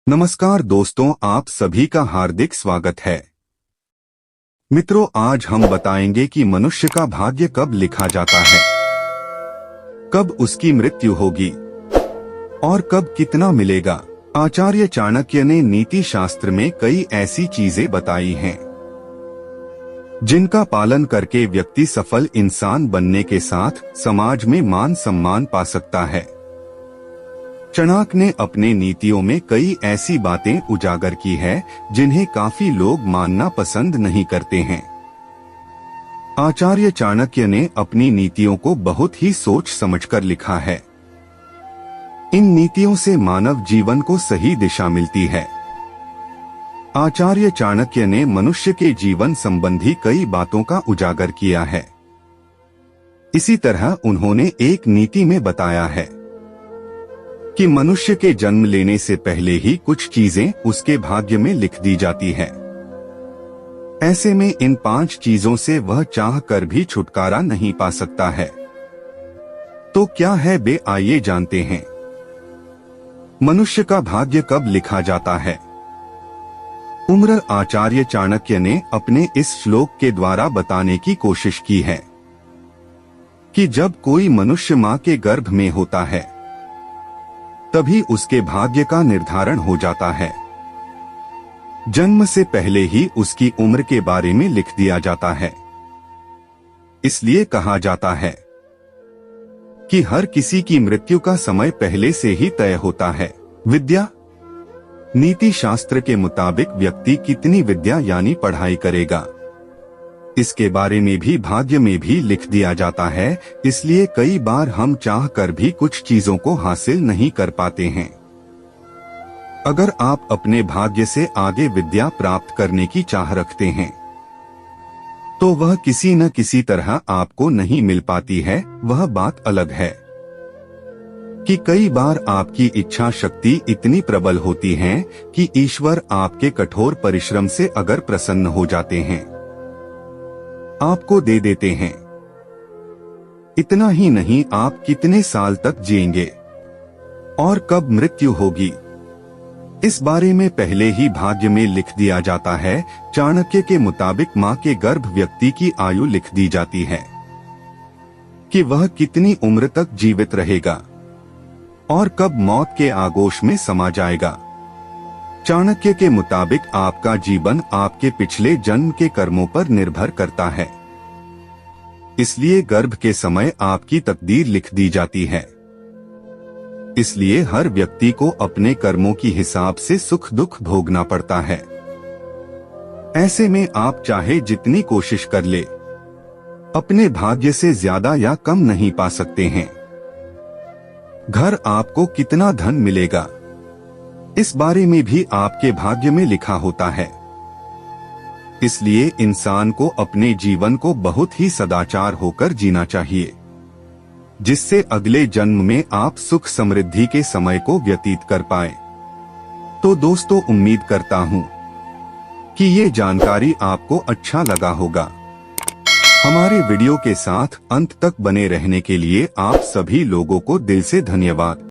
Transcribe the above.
नमस्कार दोस्तों, आप सभी का हार्दिक स्वागत है। मित्रों, आज हम बताएंगे कि मनुष्य का भाग्य कब लिखा जाता है, कब उसकी मृत्यु होगी और कब कितना मिलेगा। आचार्य चाणक्य ने नीति शास्त्र में कई ऐसी चीजें बताई हैं जिनका पालन करके व्यक्ति सफल इंसान बनने के साथ समाज में मान सम्मान पा सकता है। चाणक्य ने अपने नीतियों में कई ऐसी बातें उजागर की है जिन्हें काफी लोग मानना पसंद नहीं करते हैं। आचार्य चाणक्य ने अपनी नीतियों को बहुत ही सोच समझकर लिखा है। इन नीतियों से मानव जीवन को सही दिशा मिलती है। आचार्य चाणक्य ने मनुष्य के जीवन संबंधी कई बातों का उजागर किया है। इसी तरह उन्होंने एक नीति में बताया है कि मनुष्य के जन्म लेने से पहले ही कुछ चीजें उसके भाग्य में लिख दी जाती है। ऐसे में इन 5 चीजों से वह चाह कर भी छुटकारा नहीं पा सकता है। तो क्या है बे, आइए जानते हैं। मनुष्य का भाग्य कब लिखा जाता है। उम्र आचार्य चाणक्य ने अपने इस श्लोक के द्वारा बताने की कोशिश की है कि जब कोई मनुष्य मां के गर्भ में होता है तभी उसके भाग्य का निर्धारण हो जाता है। जन्म से पहले ही उसकी उम्र के बारे में लिख दिया जाता है। इसलिए कहा जाता है कि हर किसी की मृत्यु का समय पहले से ही तय होता है। विद्या, नीति शास्त्र के मुताबिक व्यक्ति कितनी विद्या यानी पढ़ाई करेगा, इसके बारे में भी भाग्य में भी लिख दिया जाता है। इसलिए कई बार हम चाह कर भी कुछ चीजों को हासिल नहीं कर पाते हैं। अगर आप अपने भाग्य से आगे विद्या प्राप्त करने की चाह रखते हैं तो वह किसी न किसी तरह आपको नहीं मिल पाती है। वह बात अलग है कि कई बार आपकी इच्छा शक्ति इतनी प्रबल होती है कि ईश्वर आपके कठोर परिश्रम से अगर प्रसन्न हो जाते हैं, आपको दे देते हैं। इतना ही नहीं, आप कितने साल तक जिएंगे और कब मृत्यु होगी, इस बारे में पहले ही भाग्य में लिख दिया जाता है। चाणक्य के मुताबिक मां के गर्भ व्यक्ति की आयु लिख दी जाती है कि वह कितनी उम्र तक जीवित रहेगा और कब मौत के आगोश में समा जाएगा। चाणक्य के मुताबिक आपका जीवन आपके पिछले जन्म के कर्मों पर निर्भर करता है। इसलिए गर्भ के समय आपकी तकदीर लिख दी जाती है। इसलिए हर व्यक्ति को अपने कर्मों की हिसाब से सुख दुख भोगना पड़ता है। ऐसे में आप चाहे जितनी कोशिश कर ले, अपने भाग्य से ज्यादा या कम नहीं पा सकते हैं। घर आपको कितना धन मिलेगा, इस बारे में भी आपके भाग्य में लिखा होता है। इसलिए इंसान को अपने जीवन को बहुत ही सदाचार होकर जीना चाहिए, जिससे अगले जन्म में आप सुख समृद्धि के समय को व्यतीत कर पाए। तो दोस्तों, उम्मीद करता हूँ कि ये जानकारी आपको अच्छा लगा होगा। हमारे वीडियो के साथ अंत तक बने रहने के लिए आप सभी लोगों को दिल से धन्यवाद।